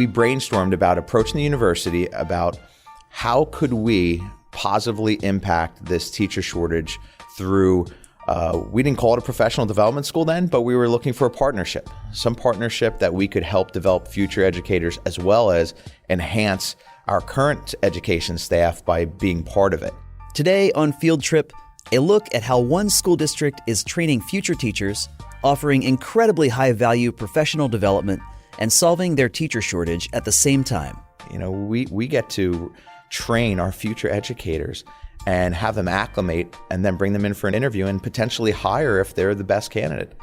we brainstormed about approaching the university about how could we positively impact this teacher shortage through, we didn't call it a professional development school then, but we were looking for a partnership, some partnership that we could help develop future educators as well as enhance our current education staff by being part of it. Today on Field Trip, a look at how one school district is training future teachers, offering incredibly high-value professional development, and solving their teacher shortage at the same time. You know, we get to train our future educators and have them acclimate and then bring them in for an interview and potentially hire if they're the best candidate.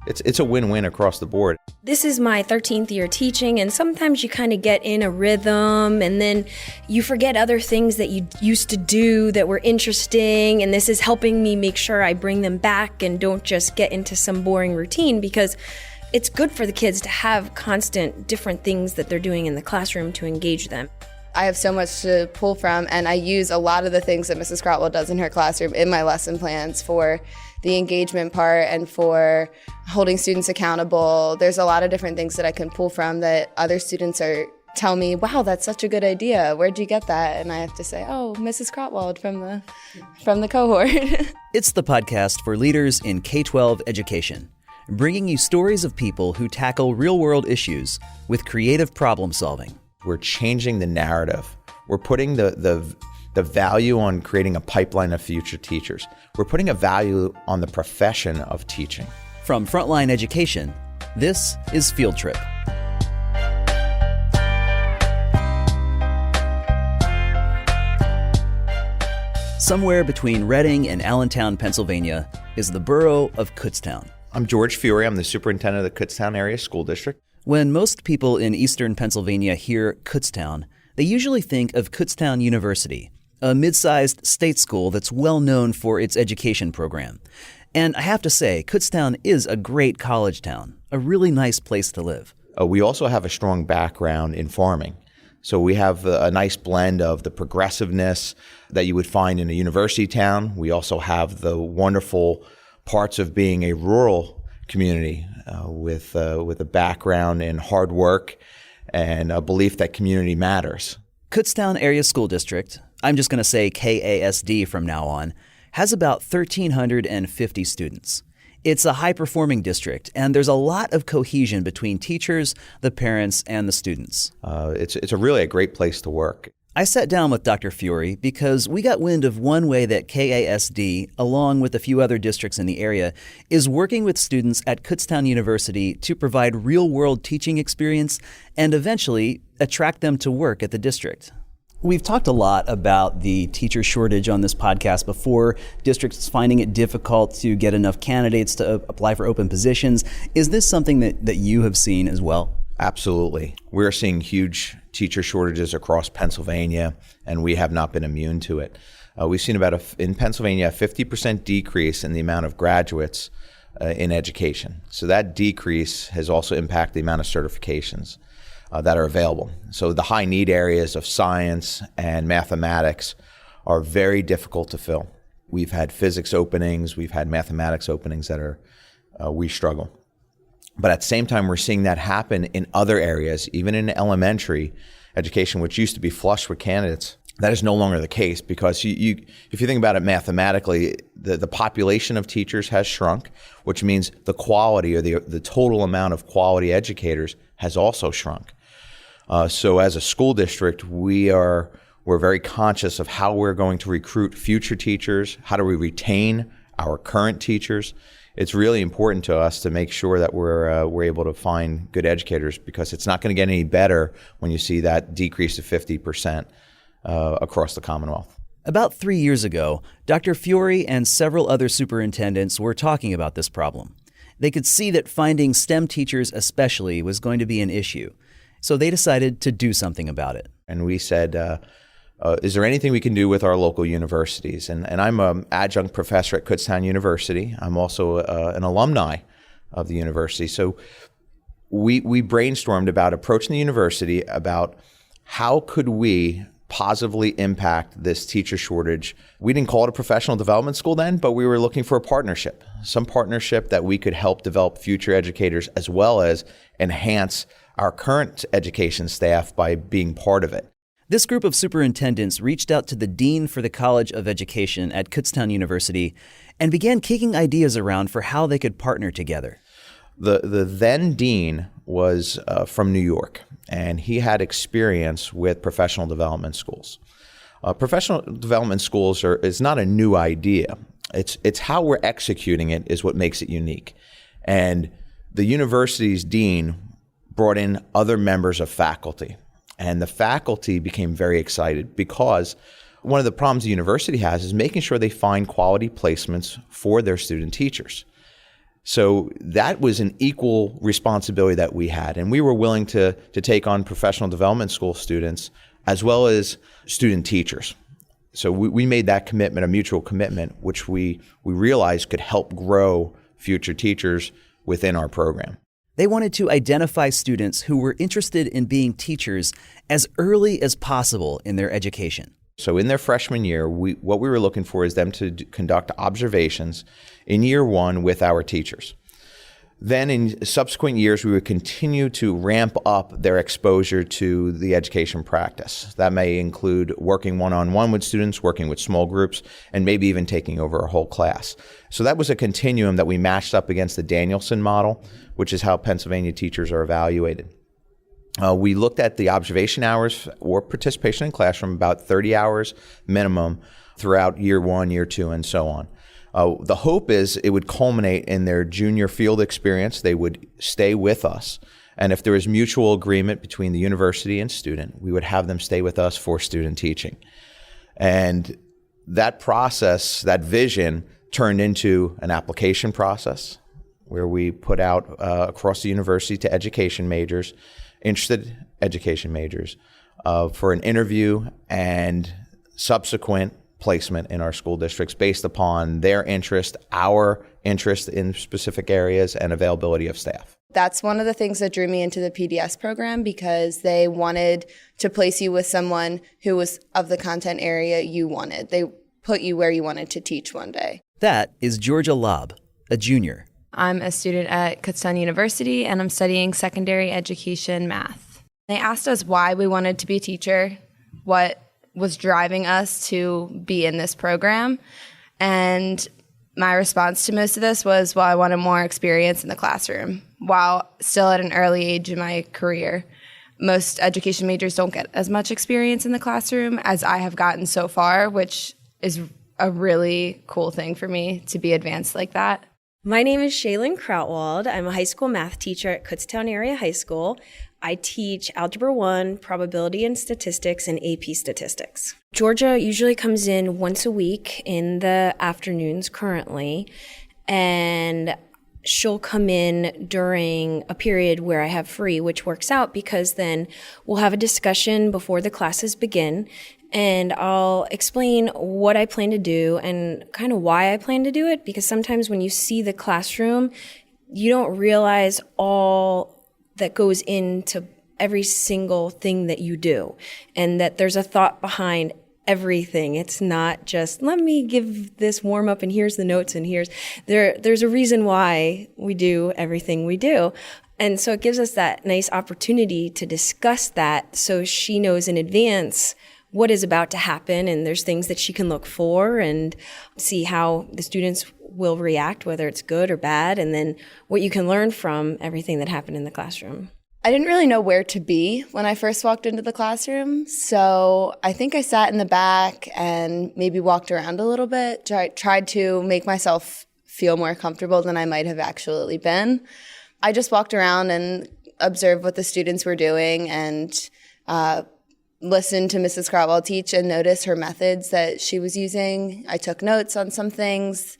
It's a win-win across the board. This is my 13th year teaching, and sometimes you kind of get in a rhythm and then you forget other things that you used to do that were interesting, and this is helping me make sure I bring them back and don't just get into some boring routine, because it's good for the kids to have constant different things that they're doing in the classroom to engage them. I have so much to pull from, and I use a lot of the things that Mrs. Krautwald does in her classroom in my lesson plans for the engagement part and for holding students accountable. There's a lot of different things that I can pull from that other students tell me, wow, that's such a good idea. Where'd you get that? And I have to say, oh, Mrs. Krautwald from the cohort. It's the podcast for leaders in K-12 education, bringing you stories of people who tackle real-world issues with creative problem solving. We're changing the narrative. We're putting the value on creating a pipeline of future teachers. We're putting a value on the profession of teaching. From Frontline Education, this is Field Trip. Somewhere between Reading and Allentown, Pennsylvania, is the borough of Kutztown. I'm George Fiore. I'm the superintendent of the Kutztown Area School District. When most people in eastern Pennsylvania hear Kutztown, they usually think of Kutztown University, a mid-sized state school that's well known for its education program. And I have to say, Kutztown is a great college town, a really nice place to live. We also have a strong background in farming. So we have a nice blend of the progressiveness that you would find in a university town. We also have the wonderful parts of being a rural community with a background in hard work and a belief that community matters. Kutztown Area School District, I'm just going to say KASD from now on, has about 1,350 students. It's a high-performing district, and there's a lot of cohesion between teachers, the parents, and the students. It's really a great place to work. I sat down with Dr. Fiore because we got wind of one way that KASD, along with a few other districts in the area, is working with students at Kutztown University to provide real-world teaching experience and eventually attract them to work at the district. We've talked a lot about the teacher shortage on this podcast before, districts finding it difficult to get enough candidates to apply for open positions. Is this something that you have seen as well? Absolutely. We're seeing huge teacher shortages across Pennsylvania, and we have not been immune to it. We've seen in Pennsylvania, a 50% decrease in the amount of graduates in education. So that decrease has also impacted the amount of certifications that are available. So the high need areas of science and mathematics are very difficult to fill. We've had physics openings, we've had mathematics openings that we struggle. But at the same time, we're seeing that happen in other areas, even in elementary education, which used to be flush with candidates. That is no longer the case because if you think about it mathematically, the population of teachers has shrunk, which means the quality or the total amount of quality educators has also shrunk. So as a school district, we're very conscious of how we're going to recruit future teachers, how do we retain our current teachers. It's really important to us to make sure that we're able to find good educators, because it's not going to get any better when you see that decrease of 50% across the Commonwealth. About 3 years ago, Dr. Fiore and several other superintendents were talking about this problem. They could see that finding STEM teachers especially was going to be an issue, so they decided to do something about it. And we said, is there anything we can do with our local universities? And I'm an adjunct professor at Kutztown University. I'm also an alumni of the university. So we brainstormed about approaching the university about how could we positively impact this teacher shortage. We didn't call it a professional development school then, but we were looking for a partnership, some partnership that we could help develop future educators as well as enhance our current education staff by being part of it. This group of superintendents reached out to the dean for the College of Education at Kutztown University and began kicking ideas around for how they could partner together. The then dean was from New York, and he had experience with professional development schools. Professional development schools is not a new idea. It's how we're executing it is what makes it unique. And the university's dean brought in other members of faculty. And the faculty became very excited because one of the problems the university has is making sure they find quality placements for their student teachers. So that was an equal responsibility that we had. And we were willing to take on professional development school students as well as student teachers. So we made that commitment, a mutual commitment, which we realized could help grow future teachers within our program. They wanted to identify students who were interested in being teachers as early as possible in their education. So in their freshman year, what we were looking for is them to conduct observations in year one with our teachers. Then in subsequent years, we would continue to ramp up their exposure to the education practice. That may include working one-on-one with students, working with small groups, and maybe even taking over a whole class. So that was a continuum that we matched up against the Danielson model, which is how Pennsylvania teachers are evaluated. We looked at the observation hours or participation in classroom, about 30 hours minimum throughout year one, year two, and so on. The hope is it would culminate in their junior field experience. They would stay with us. And if there was mutual agreement between the university and student, we would have them stay with us for student teaching. And that process, that vision, turned into an application process where we put out across the university to education majors, interested education majors, for an interview and subsequent placement in our school districts based upon their interest, our interest in specific areas, and availability of staff. That's one of the things that drew me into the PDS program, because they wanted to place you with someone who was of the content area you wanted. They put you where you wanted to teach one day. That is Georgia Lobb, a junior. I'm a student at Kutztown University, and I'm studying secondary education math. They asked us why we wanted to be a teacher, what was driving us to be in this program. And my response to most of this was, well, I wanted more experience in the classroom while still at an early age in my career. Most education majors don't get as much experience in the classroom as I have gotten so far, which is a really cool thing for me to be advanced like that. My name is Shaylon Krautwald. I'm a high school math teacher at Kutztown Area High School. I teach Algebra 1, Probability and Statistics, and AP Statistics. Georgia usually comes in once a week in the afternoons currently, and she'll come in during a period where I have free, which works out because then we'll have a discussion before the classes begin, and I'll explain what I plan to do and kind of why I plan to do it, because sometimes when you see the classroom, you don't realize all that goes into every single thing that you do, and that there's a thought behind everything. It's not just, let me give this warm up and here's the notes and there's a reason why we do everything we do. And so it gives us that nice opportunity to discuss that so she knows in advance what is about to happen, and there's things that she can look for and see how the students will react, whether it's good or bad, and then what you can learn from everything that happened in the classroom. I didn't really know where to be when I first walked into the classroom, so I think I sat in the back and maybe walked around a little bit, tried to make myself feel more comfortable than I might have actually been. I just walked around and observed what the students were doing and listened to Mrs. Krautwald teach and noticed her methods that she was using. I took notes on some things,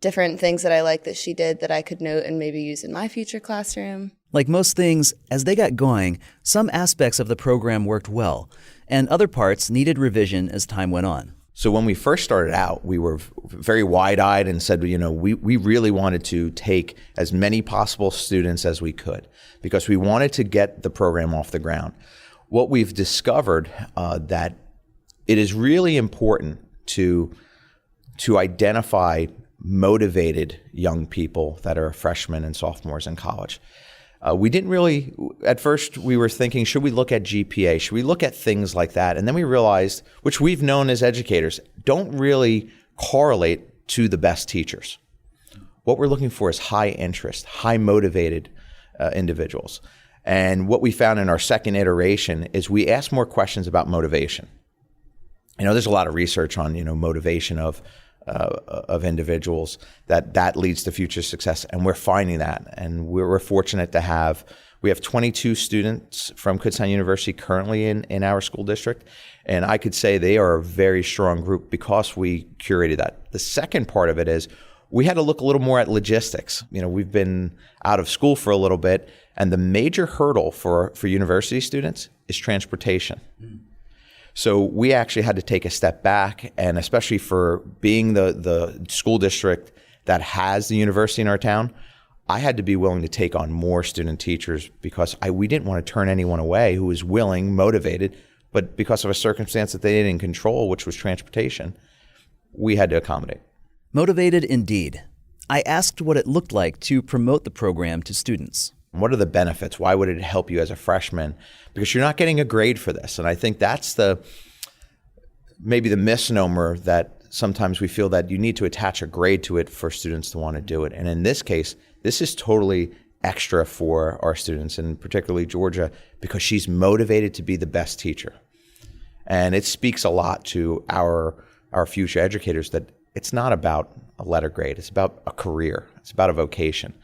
different things that I liked that she did that I could note and maybe use in my future classroom. Like most things, as they got going, some aspects of the program worked well, and other parts needed revision as time went on. So when we first started out, we were very wide-eyed and said, we really wanted to take as many possible students as we could because we wanted to get the program off the ground. What we've discovered that it is really important to identify motivated young people that are freshmen and sophomores in college. We didn't really, at first we were thinking, should we look at GPA? Should we look at things like that? And then we realized, which we've known as educators, don't really correlate to the best teachers. What we're looking for is high interest, high motivated individuals. And what we found in our second iteration is we asked more questions about motivation. There's a lot of research on, motivation of individuals that leads to future success, and we're finding that. And we're fortunate to we have 22 students from Kutztown University currently in our school district, and I could say they are a very strong group because we curated that. The second part of it is we had to look a little more at logistics. We've been out of school for a little bit, and the major hurdle for university students is transportation. So we actually had to take a step back, and especially for being the school district that has the university in our town, I had to be willing to take on more student teachers because we didn't want to turn anyone away who was willing, motivated, but because of a circumstance that they didn't control, which was transportation, we had to accommodate. Motivated indeed. I asked what it looked like to promote the program to students. What are the benefits? Why would it help you as a freshman? Because you're not getting a grade for this. And I think that's maybe the misnomer that sometimes we feel that you need to attach a grade to it for students to want to do it. And in this case, this is totally extra for our students, and particularly Georgia, because she's motivated to be the best teacher. And it speaks a lot to our future educators that it's not about a letter grade. It's about a career. It's about a vocation.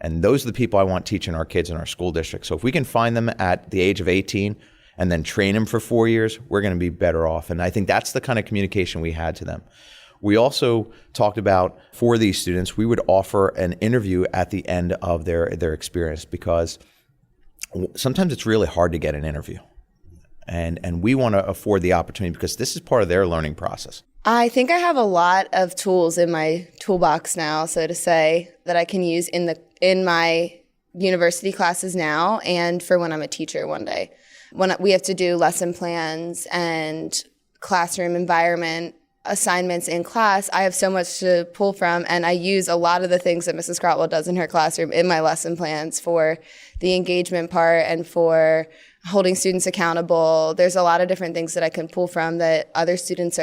And those are the people I want teaching our kids in our school district. So if we can find them at the age of 18 and then train them for 4 years, we're going to be better off. And I think that's the kind of communication we had to them. We also talked about, for these students, we would offer an interview at the end of their experience, because sometimes it's really hard to get an interview. And we want to afford the opportunity because this is part of their learning process. I think I have a lot of tools in my toolbox now, so to say, that I can use in my university classes now and for when I'm a teacher one day. When we have to do lesson plans and classroom environment assignments in class, I have so much to pull from, and I use a lot of the things that Mrs. Krautwald does in her classroom in my lesson plans for the engagement part and for holding students accountable. There's a lot of different things that I can pull from that other students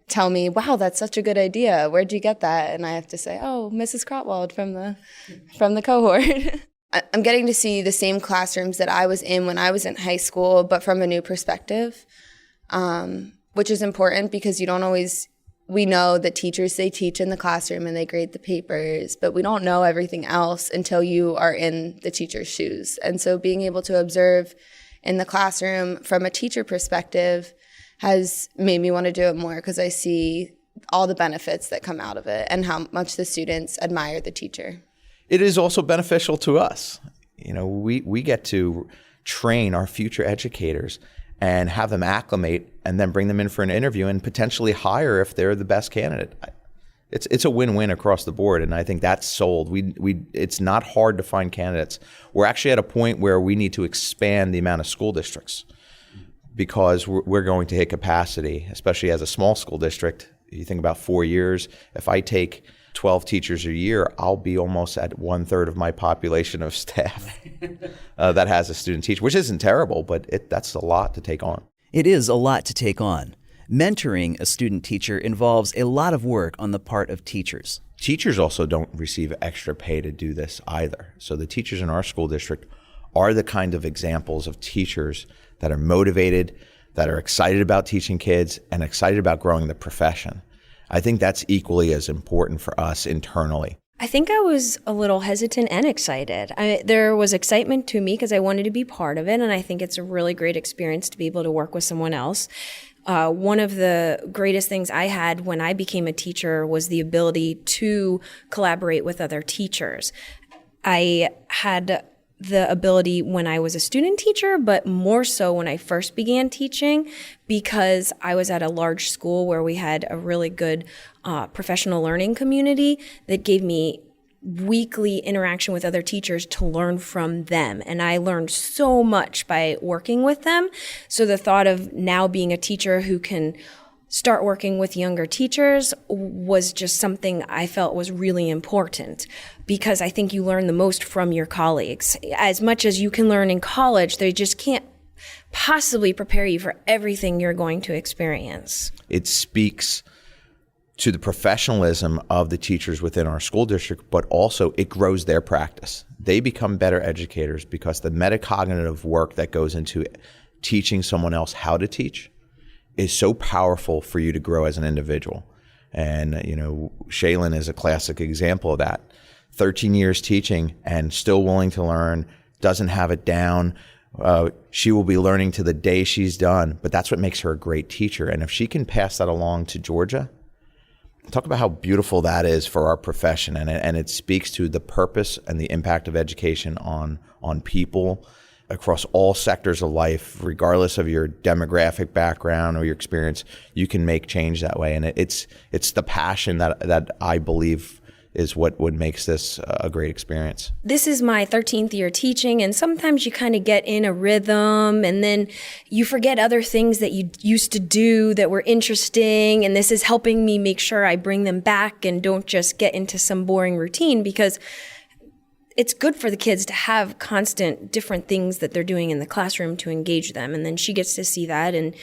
tell me, wow, that's such a good idea. Where'd you get that? And I have to say, oh, Mrs. Krautwald from the cohort. I'm getting to see the same classrooms that I was in when I was in high school, but from a new perspective, which is important because we know that teachers, they teach in the classroom and they grade the papers, but we don't know everything else until you are in the teacher's shoes. And so being able to observe in the classroom from a teacher perspective has made me want to do it more because I see all the benefits that come out of it and how much the students admire the teacher. It is also beneficial to us. We get to train our future educators and have them acclimate and then bring them in for an interview and potentially hire if they're the best candidate. It's a win-win across the board, and I think that's sold. It's not hard to find candidates. We're actually at a point where we need to expand the amount of school districts because we're going to hit capacity, especially as a small school district. You think about 4 years. If I take 12 teachers a year, I'll be almost at 1/3 of my population of staff that has a student teacher, which isn't terrible, but that's a lot to take on. It is a lot to take on. Mentoring a student teacher involves a lot of work on the part of teachers. Teachers also don't receive extra pay to do this either. So the teachers in our school district are the kind of examples of teachers that are motivated, that are excited about teaching kids, and excited about growing the profession. I think that's equally as important for us internally. I think I was a little hesitant and excited. There was excitement to me because I wanted to be part of it, and I think it's a really great experience to be able to work with someone else. One of the greatest things I had when I became a teacher was the ability to collaborate with other teachers. I had the ability when I was a student teacher, but more so when I first began teaching, because I was at a large school where we had a really good professional learning community that gave me weekly interaction with other teachers to learn from them. And I learned so much by working with them. So the thought of now being a teacher who can start working with younger teachers was just something I felt was really important, because I think you learn the most from your colleagues. As much as you can learn in college, they just can't possibly prepare you for everything you're going to experience. It speaks to the professionalism of the teachers within our school district, but also it grows their practice. They become better educators because the metacognitive work that goes into teaching someone else how to teach is so powerful for you to grow as an individual. And, Shaylon is a classic example of that. 13 years teaching and still willing to learn, doesn't have it down. She will be learning to the day she's done, but that's what makes her a great teacher. And if she can pass that along to Georgia, talk about how beautiful that is for our profession. And it speaks to the purpose and the impact of education on people across all sectors of life, regardless of your demographic background or your experience. You can make change that way. And it's the passion that I believe is what makes this a great experience. This is my 13th year teaching, and sometimes you kind of get in a rhythm and then you forget other things that you used to do that were interesting, and this is helping me make sure I bring them back and don't just get into some boring routine, because it's good for the kids to have constant different things that they're doing in the classroom to engage them, and then she gets to see that and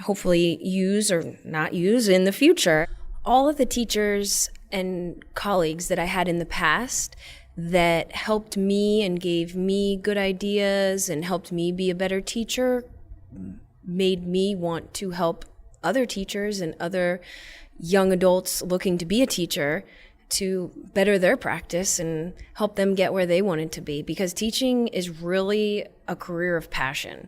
hopefully use or not use in the future. All of the teachers and colleagues that I had in the past that helped me and gave me good ideas and helped me be a better teacher made me want to help other teachers and other young adults looking to be a teacher to better their practice and help them get where they wanted to be, because teaching is really a career of passion.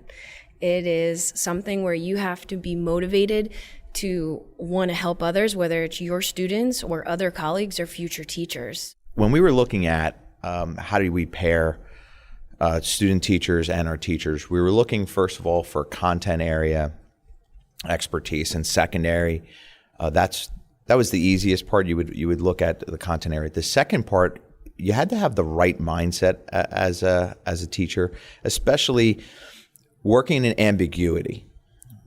It is something where you have to be motivated to want to help others, whether it's your students or other colleagues or future teachers. When we were looking at how do we pair student teachers and our teachers, we were looking first of all for content area expertise, and secondary. That was the easiest part. You would look at the content area. The second part, you had to have the right mindset as a teacher, especially working in ambiguity.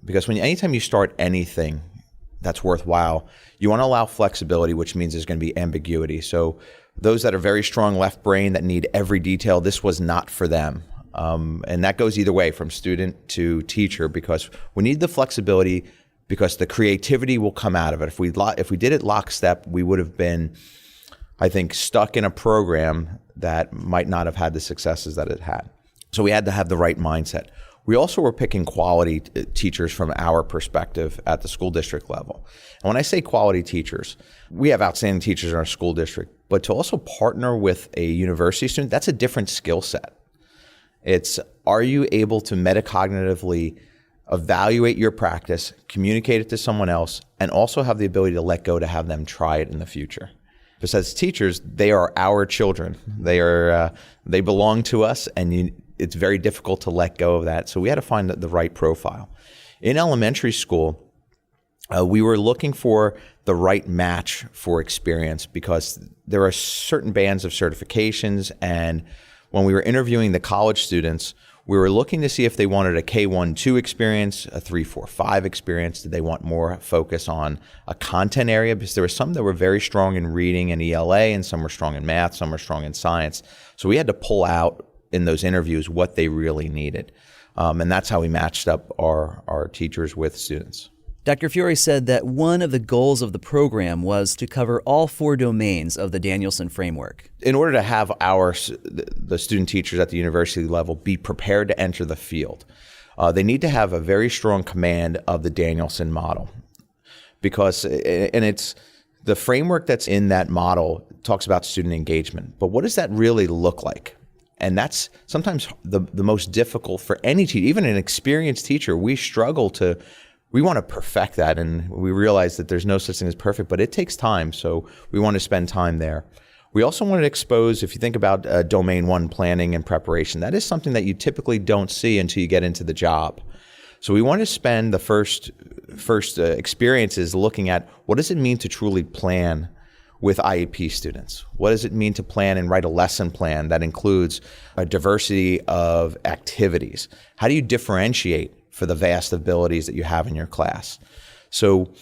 Because anytime you start anything that's worthwhile, you want to allow flexibility, which means there's going to be ambiguity. So those that are very strong left brain that need every detail, this was not for them. And that goes either way, from student to teacher, because we need the flexibility, because the creativity will come out of it. If we did it lockstep, we would have been, I think, stuck in a program that might not have had the successes that it had. So we had to have the right mindset. We also were picking quality teachers from our perspective at the school district level. And when I say quality teachers, we have outstanding teachers in our school district, but to also partner with a university student, that's a different skill set. It's, are you able to metacognitively evaluate your practice, communicate it to someone else, and also have the ability to let go to have them try it in the future? Because as teachers, they are our children. They belong to us, and it's very difficult to let go of that. So we had to find the right profile. In elementary school, we were looking for the right match for experience, because there are certain bands of certifications, and when we were interviewing the college students, we were looking to see if they wanted a K-1-2 experience, a 3-4-5 experience. Did they want more focus on a content area? Because there were some that were very strong in reading and ELA, and some were strong in math, some were strong in science. So we had to pull out in those interviews what they really needed. And that's how we matched up our teachers with students. Dr. Fiore said that one of the goals of the program was to cover all 4 domains of the Danielson framework. In order to have the student teachers at the university level be prepared to enter the field, they need to have a very strong command of the Danielson model. Because, and it's the framework that's in that model talks about student engagement, but what does that really look like? And that's sometimes the most difficult for any teacher, even an experienced teacher. We want to perfect that, and we realize that there's no such thing as perfect, but it takes time, so we want to spend time there. We also want to expose, if you think about Domain 1 planning and preparation, that is something that you typically don't see until you get into the job. So we want to spend the first experiences looking at what does it mean to truly plan with IEP students? What does it mean to plan and write a lesson plan that includes a diversity of activities? How do you differentiate for the vast abilities that you have in your class? So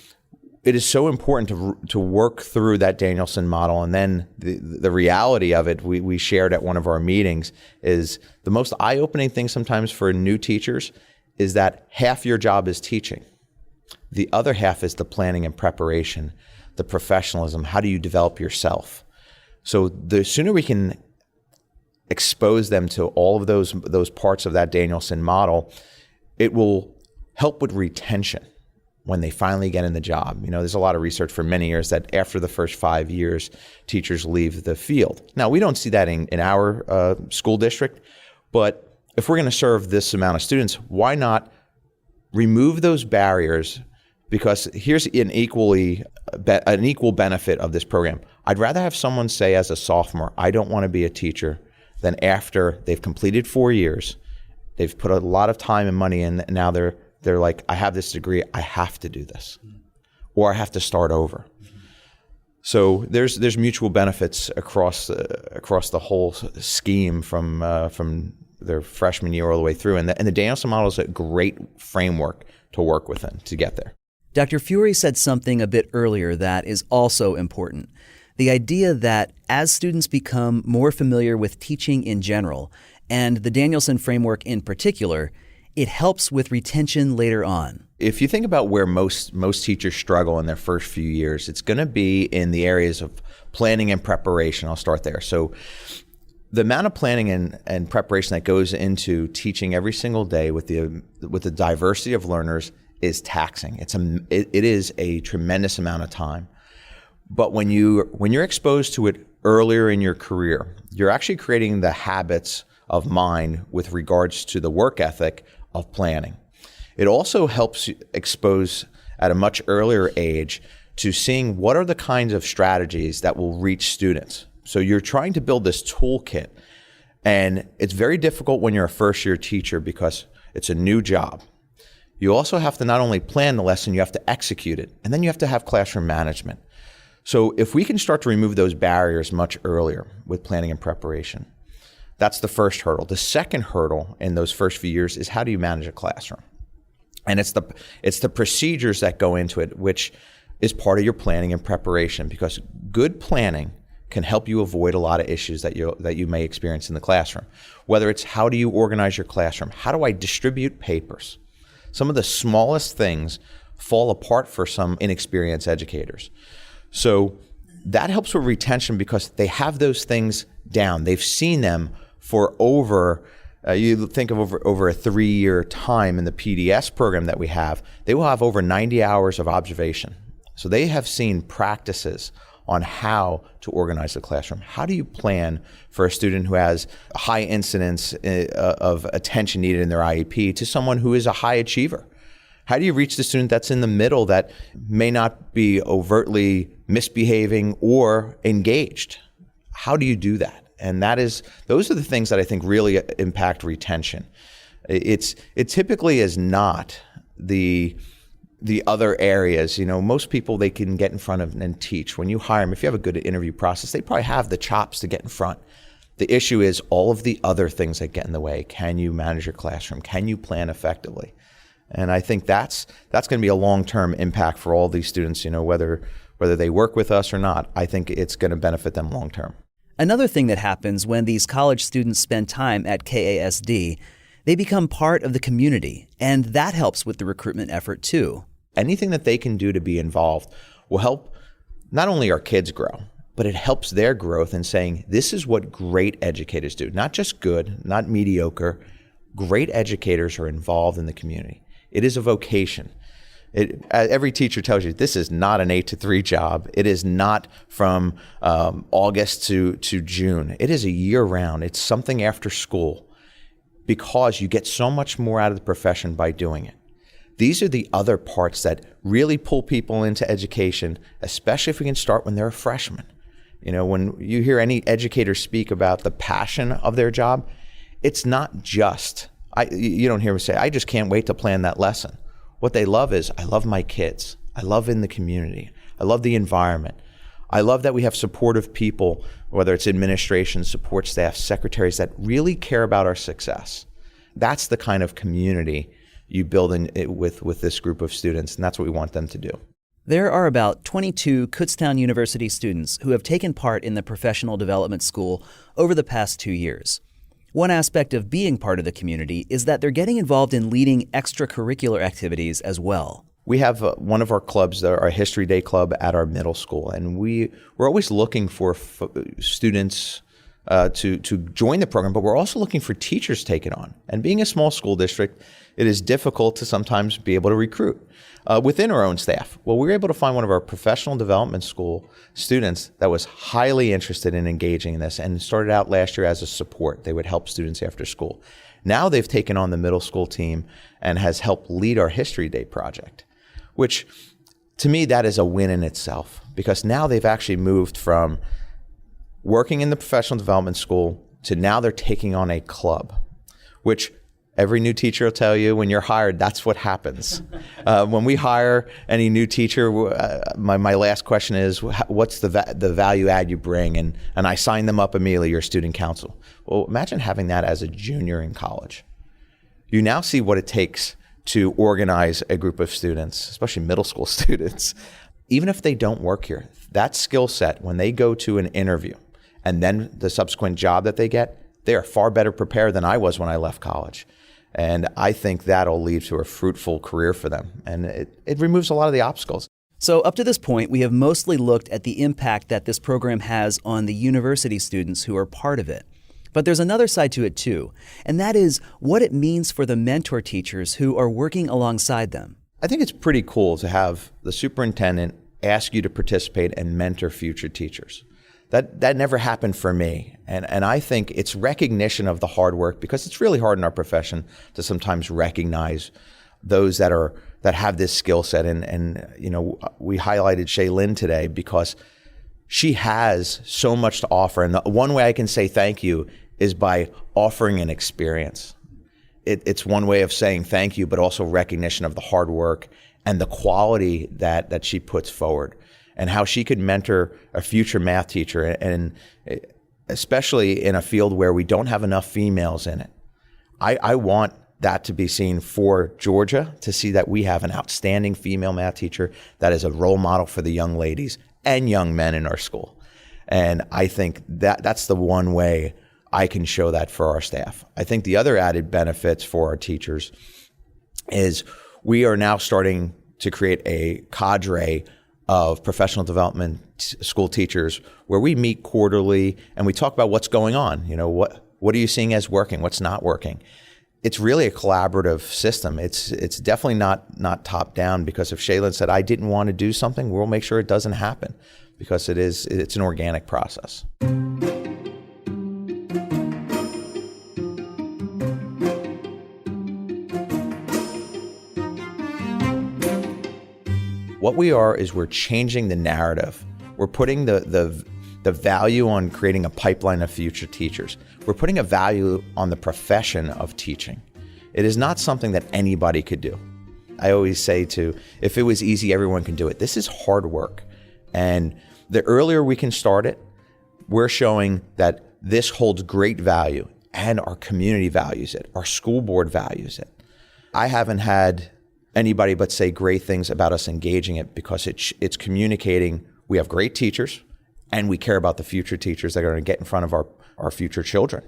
it is so important to work through that Danielson model. And then the reality of it, we shared at one of our meetings, is the most eye-opening thing sometimes for new teachers is that half your job is teaching. The other half is the planning and preparation, the professionalism. How do you develop yourself? So the sooner we can expose them to all of those parts of that Danielson model, it will help with retention when they finally get in the job. There's a lot of research for many years that after the first 5 years, teachers leave the field. Now, we don't see that in our school district, but if we're going to serve this amount of students, why not remove those barriers? Because here's an equal benefit of this program. I'd rather have someone say as a sophomore, I don't want to be a teacher, than after they've completed 4 years, they've put a lot of time and money in, and now they're like, I have this degree, I have to do this, or I have to start over. So there's mutual benefits across the whole scheme from their freshman year all the way through, and the Danielson model is a great framework to work within to get there. Dr. Fiore said something a bit earlier that is also important. The idea that as students become more familiar with teaching in general, and the Danielson framework in particular, it helps with retention later on. If you think about where most teachers struggle in their first few years, it's going to be in the areas of planning and preparation. I'll start there. So the amount of planning and preparation that goes into teaching every single day with the diversity of learners is taxing. It is a tremendous amount of time. But when you're exposed to it earlier in your career, you're actually creating the habits of mind with regards to the work ethic of planning. It also helps expose at a much earlier age to seeing what are the kinds of strategies that will reach students. So you're trying to build this toolkit, and it's very difficult when you're a first-year teacher because it's a new job. You also have to not only plan the lesson, you have to execute it, and then you have to have classroom management. So if we can start to remove those barriers much earlier with planning and preparation, that's the first hurdle. The second hurdle in those first few years is how do you manage a classroom? And it's the procedures that go into it, which is part of your planning and preparation, because good planning can help you avoid a lot of issues that you may experience in the classroom. Whether it's how do you organize your classroom? How do I distribute papers? Some of the smallest things fall apart for some inexperienced educators. So that helps with retention because they have those things down. They've seen them for you think of over a 3-year time in the PDS program that we have, they will have over 90 hours of observation. So they have seen practices on how to organize the classroom. How do you plan for a student who has a high incidence of attention needed in their IEP to someone who is a high achiever? How do you reach the student that's in the middle that may not be overtly misbehaving or engaged? How do you do that? And those are the things that I think really impact retention. It typically is not the other areas. Most people, they can get in front of and teach. When you hire them, if you have a good interview process, they probably have the chops to get in front. The issue is all of the other things that get in the way. Can you manage your classroom? Can you plan effectively? And I think that's going to be a long-term impact for all these students, whether they work with us or not. I think it's going to benefit them long-term. Another thing that happens when these college students spend time at KASD, they become part of the community, and that helps with the recruitment effort too. Anything that they can do to be involved will help not only our kids grow, but it helps their growth in saying, this is what great educators do. Not just good, not mediocre. Great educators are involved in the community. It is a vocation. Every teacher tells you this is not an 8 to 3 job. It is not from August to June. It is a year round. It's something after school because you get so much more out of the profession by doing it. These are the other parts that really pull people into education, especially if we can start when they're a freshman. When you hear any educator speak about the passion of their job, it's not just, you don't hear them say, I just can't wait to plan that lesson. What they love is, I love my kids. I love in the community. I love the environment. I love that we have supportive people, whether it's administration, support staff, secretaries that really care about our success. That's the kind of community you build it with this group of students, and that's what we want them to do. There are about 22 Kutztown University students who have taken part in the Professional Development School over the past 2 years. One aspect of being part of the community is that they're getting involved in leading extracurricular activities as well. We have one of our clubs, our History Day Club at our middle school, and we're always looking for students to join the program, but we're also looking for teachers to take it on. And being a small school district, it is difficult to sometimes be able to recruit within our own staff. Well, we were able to find one of our professional development school students that was highly interested in engaging in this and started out last year as a support. They would help students after school. Now they've taken on the middle school team and has helped lead our History Day project, which to me, that is a win in itself, because now they've actually moved from working in the professional development school to now they're taking on a club, which every new teacher will tell you when you're hired, that's what happens. When we hire any new teacher, my last question is, what's the value add you bring? And I sign them up immediately, your student council. Well, imagine having that as a junior in college. You now see what it takes to organize a group of students, especially middle school students. Even if they don't work here, that skill set, when they go to an interview and then the subsequent job that they get, they are far better prepared than I was when I left college. And I think that'll lead to a fruitful career for them. And it removes a lot of the obstacles. So up to this point, we have mostly looked at the impact that this program has on the university students who are part of it. But there's another side to it too, and that is what it means for the mentor teachers who are working alongside them. I think it's pretty cool to have the superintendent ask you to participate and mentor future teachers. That never happened for me. And I think it's recognition of the hard work, because it's really hard in our profession to sometimes recognize those that have this skill set. And you know, we highlighted Shaylon today because she has so much to offer. And the one way I can say thank you is by offering an experience. It's one way of saying thank you, but also recognition of the hard work and the quality that she puts forward, and how she could mentor a future math teacher, and especially in a field where we don't have enough females in it. I want that to be seen for Georgia, to see that we have an outstanding female math teacher that is a role model for the young ladies and young men in our school. And I think that's the one way I can show that for our staff. I think the other added benefits for our teachers is we are now starting to create a cadre of professional development school teachers where we meet quarterly and we talk about what's going on. You know, what are you seeing as working? What's not working? It's really a collaborative system. It's definitely not top down, because if Shaylon said, I didn't want to do something, we'll make sure it doesn't happen, because it's an organic process. What we are is we're changing the narrative. We're putting the value on creating a pipeline of future teachers. We're putting a value on the profession of teaching. It is not something that anybody could do. I always say if it was easy, everyone can do it. This is hard work. And the earlier we can start it, we're showing that this holds great value, and our community values it. Our school board values it. I haven't had anybody but say great things about us engaging it, because it's communicating we have great teachers and we care about the future teachers that are going to get in front of our future children.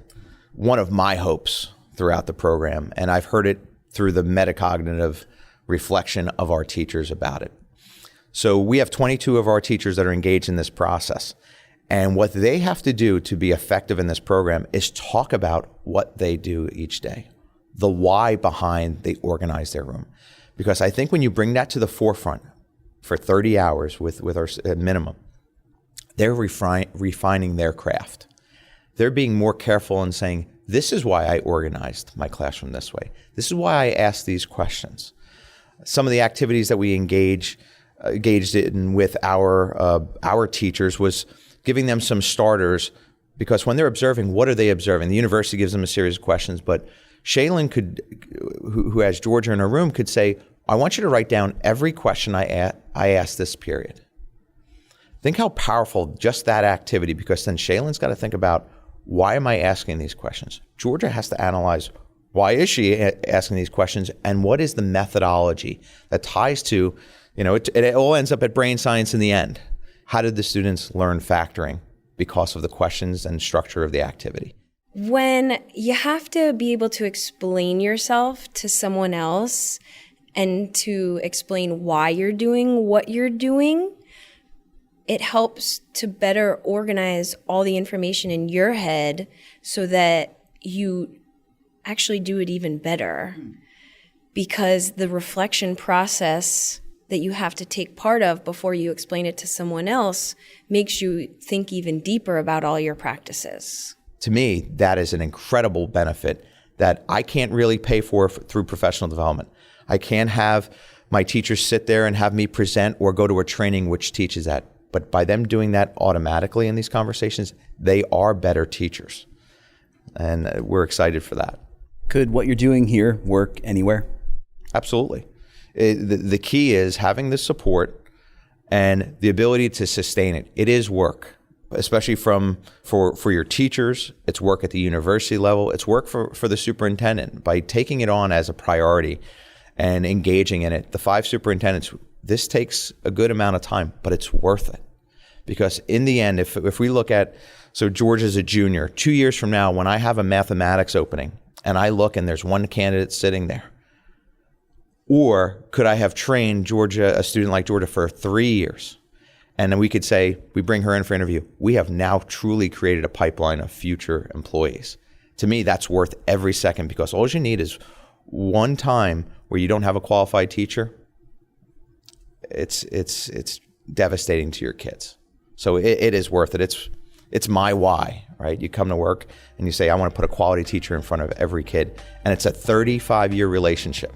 One of my hopes throughout the program, and I've heard it through the metacognitive reflection of our teachers about it. So we have 22 of our teachers that are engaged in this process. And what they have to do to be effective in this program is talk about what they do each day, the why behind they organize their room. Because I think when you bring that to the forefront for 30 hours with our minimum, they're refining their craft. They're being more careful in saying, this is why I organized my classroom this way. This is why I asked these questions. Some of the activities that we engaged in with our teachers was giving them some starters, because when they're observing, what are they observing? The university gives them a series of questions, but Shaylon who has Georgia in her room, could say, I want you to write down every question I asked this period. Think how powerful just that activity, because then Shaylon's got to think about, why am I asking these questions? Georgia has to analyze, Why is she asking these questions? And what is the methodology that ties to, it all ends up at brain science in the end. How did the students learn factoring because of the questions and structure of the activity? When you have to be able to explain yourself to someone else and to explain why you're doing what you're doing, it helps to better organize all the information in your head so that you actually do it even better. Because the reflection process that you have to take part of before you explain it to someone else makes you think even deeper about all your practices. To me, that is an incredible benefit that I can't really pay for through professional development. I can't have my teachers sit there and have me present or go to a training which teaches that. But by them doing that automatically in these conversations, they are better teachers. And we're excited for that. Could what you're doing here work anywhere? Absolutely. The key is having the support and the ability to sustain it. It is work, especially for your teachers. It's work at the university level. It's work for the superintendent. By taking it on as a priority and engaging in it, the 5 superintendents, this takes a good amount of time, but it's worth it. Because in the end, if we look at, so George is a junior, 2 years from now, when I have a mathematics opening and I look and there's one candidate sitting there, or could I have trained a student like Georgia for 3 years? And then we could say, we bring her in for interview. We have now truly created a pipeline of future employees. To me, that's worth every second, because all you need is one time where you don't have a qualified teacher. It's devastating to your kids. So it is worth it. It's my why, right? You come to work and you say, I want to put a quality teacher in front of every kid. And it's a 35-year relationship.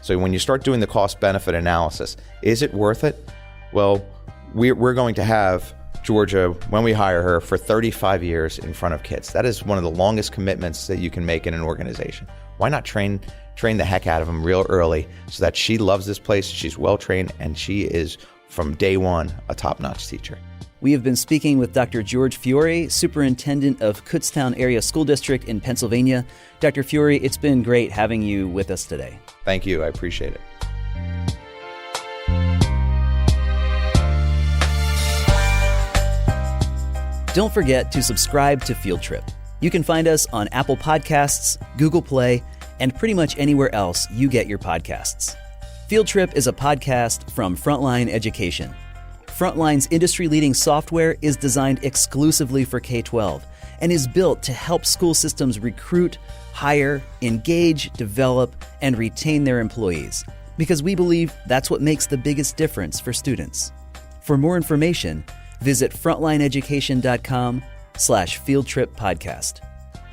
So when you start doing the cost-benefit analysis, is it worth it? Well, we're going to have Georgia, when we hire her, for 35 years in front of kids. That is one of the longest commitments that you can make in an organization. Why not train the heck out of them real early so that she loves this place, she's well-trained, and she is, from day one, a top-notch teacher. We have been speaking with Dr. George Fiore, Superintendent of Kutztown Area School District in Pennsylvania. Dr. Fiore, it's been great having you with us today. Thank you. I appreciate it. Don't forget to subscribe to Field Trip. You can find us on Apple Podcasts, Google Play, and pretty much anywhere else you get your podcasts. Field Trip is a podcast from Frontline Education. Frontline's industry-leading software is designed exclusively for K-12 and is built to help school systems recruit, hire, engage, develop, and retain their employees, because we believe that's what makes the biggest difference for students. For more information, visit frontlineeducation.com/fieldtrippodcast.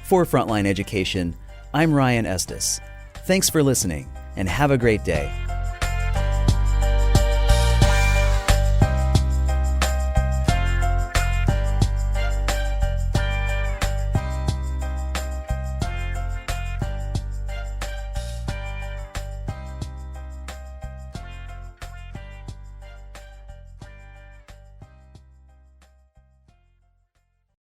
For Frontline Education, I'm Ryan Estes. Thanks for listening, and have a great day.